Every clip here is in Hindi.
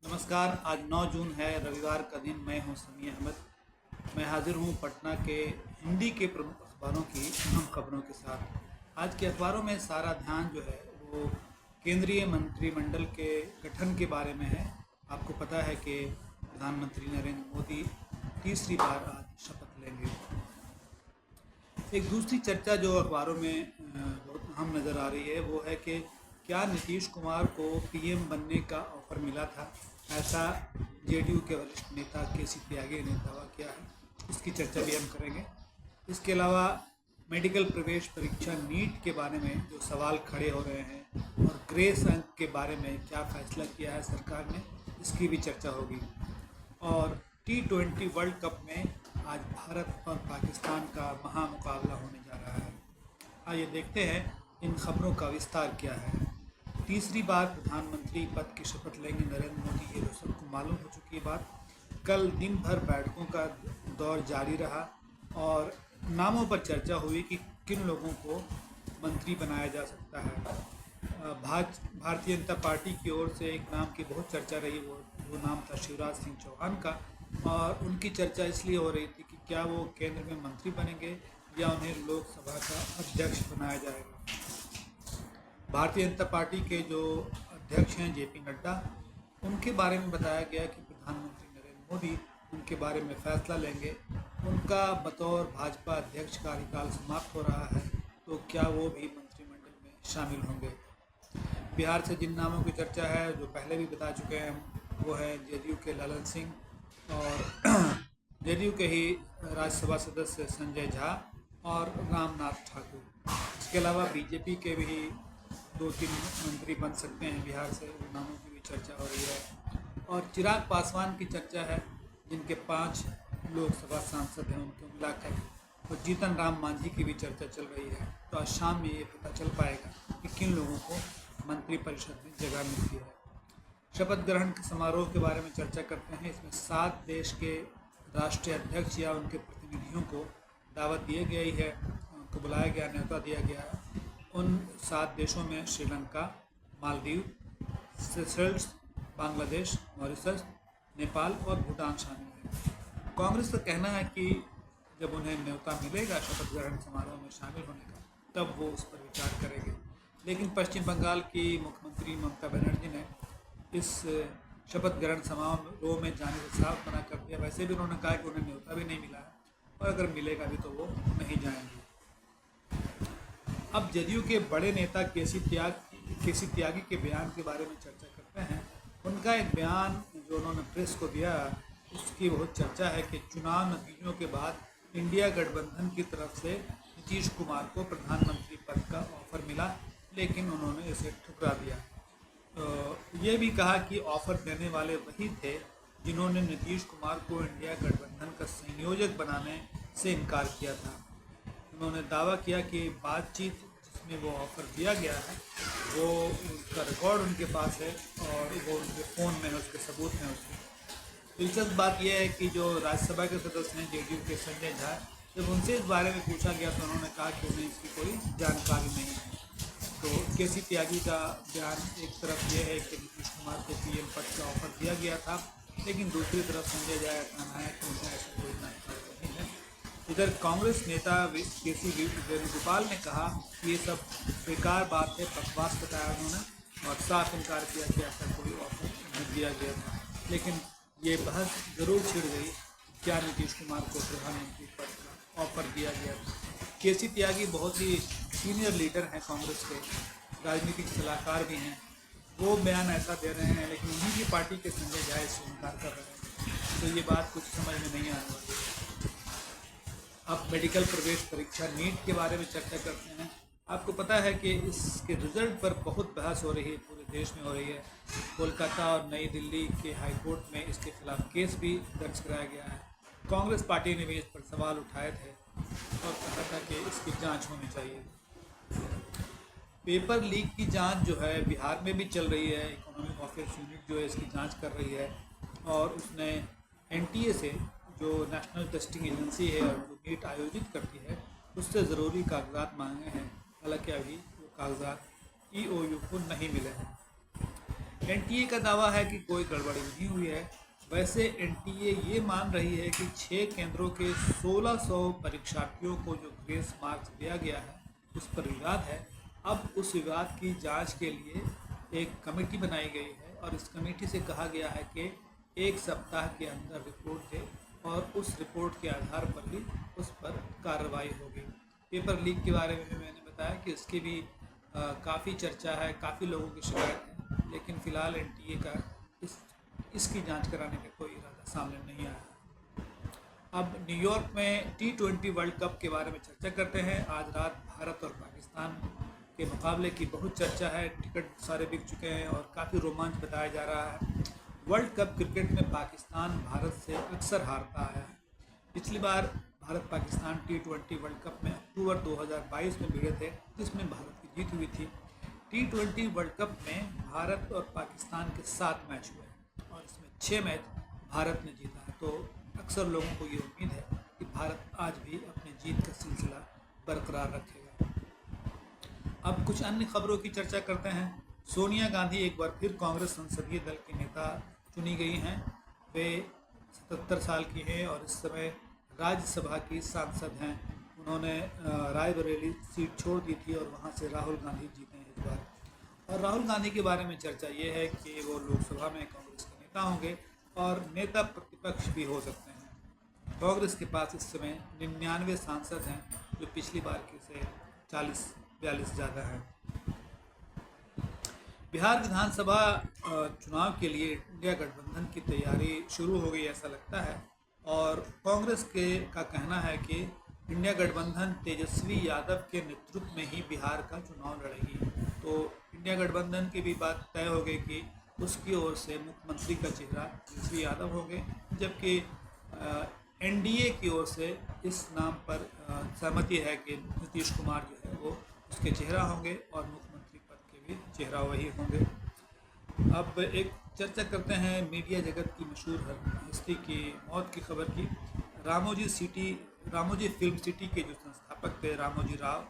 नमस्कार। आज 9 जून है, रविवार का दिन। मैं हूं समी अहमद। मैं हाजिर हूं पटना के हिंदी के प्रमुख अखबारों की अहम खबरों के साथ। आज के अखबारों में सारा ध्यान जो है वो केंद्रीय मंत्रिमंडल के गठन के बारे में है। आपको पता है कि प्रधानमंत्री नरेंद्र मोदी तीसरी बार आज शपथ लेंगे। एक दूसरी चर्चा जो अखबारों में बहुत अहम नज़र आ रही है वो है कि क्या नीतीश कुमार को पीएम बनने का ऑफर मिला था, ऐसा जेडीयू के वरिष्ठ नेता केसी त्यागी ने दावा किया है। इसकी चर्चा भी हम करेंगे। इसके अलावा मेडिकल प्रवेश परीक्षा नीट के बारे में जो सवाल खड़े हो रहे हैं और ग्रेस अंक के बारे में क्या फैसला किया है सरकार ने, इसकी भी चर्चा होगी। और T20 वर्ल्ड कप में आज भारत और पाकिस्तान का महामुकाबला होने जा रहा है। आइए देखते हैं इन खबरों का विस्तार क्या है। तीसरी बार प्रधानमंत्री पद की शपथ लेंगे नरेंद्र मोदी, ये तो सबको मालूम हो चुकी है बात। कल दिन भर बैठकों का दौर जारी रहा और नामों पर चर्चा हुई कि किन लोगों को मंत्री बनाया जा सकता है। भारतीय जनता पार्टी की ओर से एक नाम की बहुत चर्चा रही, वो नाम था शिवराज सिंह चौहान का। और उनकी चर्चा इसलिए हो रही थी कि क्या वो केंद्र में मंत्री बनेंगे या उन्हें लोकसभा का अध्यक्ष बनाया जाएगा। भारतीय जनता पार्टी के जो अध्यक्ष हैं जेपी नड्डा, उनके बारे में बताया गया कि प्रधानमंत्री नरेंद्र मोदी उनके बारे में फैसला लेंगे। उनका बतौर भाजपा अध्यक्ष कार्यकाल समाप्त हो रहा है, तो क्या वो भी मंत्रिमंडल में शामिल होंगे। बिहार से जिन नामों की चर्चा है, जो पहले भी बता चुके हैं, वो है जेडीयू के ललन सिंह और जेडीयू के ही राज्यसभा सदस्य संजय झा और रामनाथ ठाकुर। इसके अलावा बीजेपी के भी 2-3 मंत्री बन सकते हैं बिहार से, उन नामों की भी चर्चा हो रही है। और चिराग पासवान की चर्चा है, जिनके 5 लोकसभा सांसद हैं, उनको मिलाकर। तो जीतन राम मांझी की भी चर्चा चल रही है। तो आज शाम में ये पता चल पाएगा कि किन लोगों को मंत्रिपरिषद में जगह मिलती है। शपथ ग्रहण के समारोह के बारे में चर्चा करते हैं। इसमें 7 देश के राष्ट्रीय अध्यक्ष या उनके प्रतिनिधियों को दावत दी गई है, उनको बुलाया गया, न्योता दिया गया है। उन 7 देशों में श्रीलंका, मालदीव, सेशल्स, बांग्लादेश, मॉरिशस, नेपाल और भूटान शामिल है। कांग्रेस का कहना है कि जब उन्हें न्योता मिलेगा शपथ ग्रहण समारोह में शामिल होने का, तब वो उस पर विचार करेंगे। लेकिन पश्चिम बंगाल की मुख्यमंत्री ममता बनर्जी ने इस शपथ ग्रहण समारोह में जाने से साफ मना कर दिया। वैसे भी उन्होंने कहा कि उन्हें न्योता भी नहीं मिला है और अगर मिलेगा भी तो वो नहीं जाएंगे। अब जदयू के बड़े नेता केसी त्यागी के बयान के बारे में चर्चा करते हैं। उनका एक बयान जो उन्होंने प्रेस को दिया, उसकी बहुत चर्चा है कि चुनाव नतीजों के बाद इंडिया गठबंधन की तरफ से नीतीश कुमार को प्रधानमंत्री पद का ऑफर मिला, लेकिन उन्होंने इसे ठुकरा दिया। ये भी कहा कि ऑफर देने वाले वही थे जिन्होंने नीतीश कुमार को इंडिया गठबंधन का संयोजक बनाने से इनकार किया था। उन्होंने दावा किया कि बातचीत जिसमें वो ऑफ़र दिया गया है, वो उसका रिकॉर्ड उनके पास है और वो उनके फ़ोन में है, उसके सबूत हैं उसके। दिलचस्प बात यह है कि जो राज्यसभा के सदस्य हैं जेडीयू के संजय झा, जब उनसे इस बारे में पूछा गया तो उन्होंने कहा कि उन्हें इसकी कोई जानकारी नहीं है। तो केसी त्यागी का बयान एक तरफ ये है कि नीतीश कुमार को पीएम पद का ऑफर दिया गया था, लेकिन दूसरी तरफ संजय झा का कहना है कि उन्हें ऐसा कोई जानकारी नहीं है। इधर कांग्रेस नेता केसी वेणुगोपाल ने कहा कि ये सब बेकार बात है, बकवास बताया उन्होंने और साफ इनकार किया कि ऐसा कोई ऑफर नहीं दिया गया था। लेकिन ये बहस जरूर छिड़ गई, क्या नीतीश कुमार को प्रधानमंत्री पद का ऑफर दिया गया था। केसी त्यागी बहुत ही सीनियर लीडर हैं कांग्रेस के, राजनीतिक सलाहकार भी हैं। वो बयान ऐसा दे रहे हैं, लेकिन उन्हीं की पार्टी के संजय झा इससे इनकार कर रहे हैं। तो ये बात कुछ समझ में नहीं आने वाली। अब मेडिकल प्रवेश परीक्षा नीट के बारे में चर्चा करते हैं। आपको पता है कि इसके रिजल्ट पर बहुत बहस हो रही है, पूरे देश में हो रही है। कोलकाता और नई दिल्ली के हाई कोर्ट में इसके खिलाफ केस भी दर्ज कराया गया है। कांग्रेस पार्टी ने भी इस पर सवाल उठाए थे और कहा था कि इसकी जांच होनी चाहिए। पेपर लीक की जांच जो है बिहार में भी चल रही है। इकोनॉमिक अफेयर्स यूनिट जो है इसकी जांच कर रही है और उसने एनटीए से, जो नेशनल टेस्टिंग एजेंसी है और जो नीट आयोजित करती है, उससे ज़रूरी कागजात मांगे हैं। हालांकि अभी वो कागजात EOU को नहीं मिले हैं। NTA का दावा है कि कोई गड़बड़ी नहीं हुई है। वैसे NTA ये मान रही है कि 6 केंद्रों के 1600 परीक्षार्थियों को जो ग्रेस मार्क्स दिया गया है उस पर विवाद है। अब उस विवाद की जांच के लिए एक कमेटी बनाई गई है और इस कमेटी से कहा गया है कि 1 सप्ताह के अंदर रिपोर्ट दे और उस रिपोर्ट के आधार पर ही उस पर कार्रवाई होगी। पेपर लीक के बारे में भी मैंने बताया कि इसकी भी काफ़ी चर्चा है, काफ़ी लोगों की शिकायत है, लेकिन फ़िलहाल NTA का इसकी जांच कराने का कोई इरादा सामने नहीं आया। अब न्यूयॉर्क में T20 वर्ल्ड कप के बारे में चर्चा करते हैं। आज रात भारत और पाकिस्तान के मुकाबले की बहुत चर्चा है। टिकट सारे बिक चुके हैं और काफ़ी रोमांच बताया जा रहा है। वर्ल्ड कप क्रिकेट में पाकिस्तान भारत से अक्सर हारता आया है। पिछली बार Bharat Pakistan T20 world cup में अक्टूबर 2022 में भिड़े थे, जिसमें भारत की जीत हुई थी। T20 वर्ल्ड कप में भारत और पाकिस्तान के 7 मैच हुए और इसमें 6 मैच भारत ने जीता है। तो अक्सर लोगों को ये उम्मीद है कि भारत आज भी अपनी जीत का सिलसिला बरकरार रखेगा। अब कुछ अन्य खबरों की चर्चा करते हैं। सोनिया गांधी एक बार फिर कांग्रेस संसदीय दल की नेता चुनी गई हैं। वे 77 साल की हैं और इस समय राज्यसभा की सांसद हैं। उन्होंने रायबरेली सीट छोड़ दी थी और वहां से राहुल गांधी जीते हैं इस बार। और राहुल गांधी के बारे में चर्चा ये है कि वो लोकसभा में कांग्रेस के नेता होंगे और नेता प्रतिपक्ष भी हो सकते हैं। कांग्रेस के पास इस समय 99 सांसद हैं, जो पिछली बार के से 40-42 ज़्यादा हैं। बिहार विधानसभा चुनाव के लिए इंडिया गठबंधन की तैयारी शुरू हो गई ऐसा लगता है और कांग्रेस का कहना है कि इंडिया गठबंधन तेजस्वी यादव के नेतृत्व में ही बिहार का चुनाव लड़ेगी। तो इंडिया गठबंधन की भी बात तय हो गई कि उसकी ओर से मुख्यमंत्री का चेहरा तेजस्वी यादव होंगे, जबकि NDA की ओर से इस नाम पर सहमति है कि नीतीश कुमार जो है वो उसके चेहरा होंगे और मुख्यमंत्री पद के भी चेहरा वही होंगे। अब एक चर्चा करते हैं मीडिया जगत की मशहूर हस्ती की मौत की खबर की। रामोजी फिल्म सिटी के जो संस्थापक थे रामोजी राव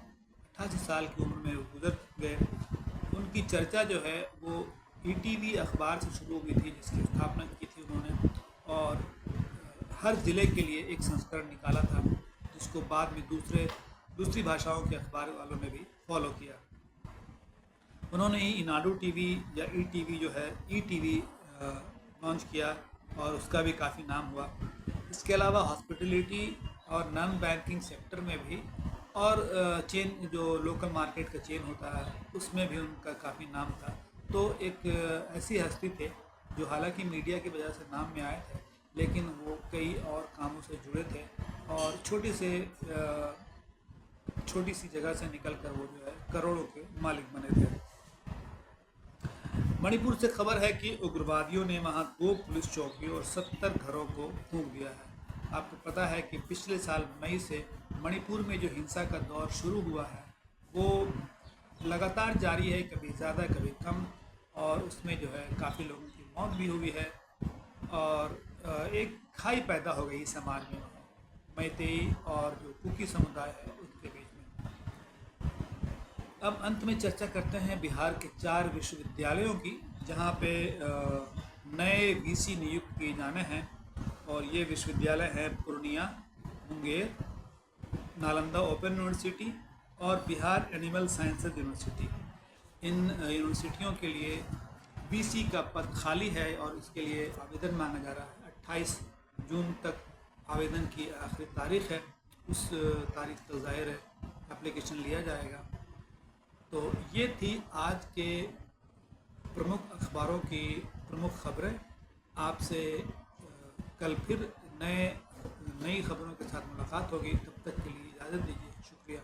88 साल की उम्र में गुजर गए। उनकी चर्चा जो है वो ETV अखबार से शुरू हुई थी, जिसकी स्थापना की थी उन्होंने, और हर ज़िले के लिए एक संस्करण निकाला था, जिसको बाद में दूसरी भाषाओं के अखबार वालों ने भी फॉलो किया। उन्होंने ही इनाडू TV या ETV जो है ETV लॉन्च किया और उसका भी काफ़ी नाम हुआ। इसके अलावा हॉस्पिटलिटी और नॉन बैंकिंग सेक्टर में भी और चेन जो लोकल मार्केट का चेन होता है उसमें भी उनका काफ़ी नाम था। तो एक ऐसी हस्ती थे जो हालांकि मीडिया की वजह से नाम में आए थे, लेकिन वो कई और कामों से जुड़े थे और छोटी सी जगह से निकलकर वो जो है करोड़ों के मालिक बने थे। मणिपुर से खबर है कि उग्रवादियों ने वहां 2 पुलिस चौकियों और 70 घरों को फूंक दिया है। आपको पता है कि पिछले साल मई से मणिपुर में जो हिंसा का दौर शुरू हुआ है वो लगातार जारी है, कभी ज़्यादा कभी कम, और उसमें जो है काफ़ी लोगों की मौत भी हुई है और एक खाई पैदा हो गई समाज में मैतेई और जो कुकी समुदाय है उसके बीच में। अब अंत में चर्चा करते हैं बिहार के 4 विश्वविद्यालयों की, जहां पे नए VC नियुक्त किए जाने हैं और ये विश्वविद्यालय हैं पूर्णिया, मुंगेर, नालंदा ओपन यूनिवर्सिटी और बिहार एनिमल साइंसेज यूनिवर्सिटी। इन यूनिवर्सिटियों के लिए VC का पद खाली है और इसके लिए आवेदन मांगा जा रहा है। 28 जून तक आवेदन की आखिरी तारीख है, उस तारीख तक ज़ाहिर है एप्लीकेशन लिया जाएगा। तो ये थी आज के प्रमुख अखबारों की प्रमुख खबरें। आपसे कल फिर नई खबरों के साथ मुलाकात होगी। तब तक के लिए इजाज़त दीजिए। शुक्रिया।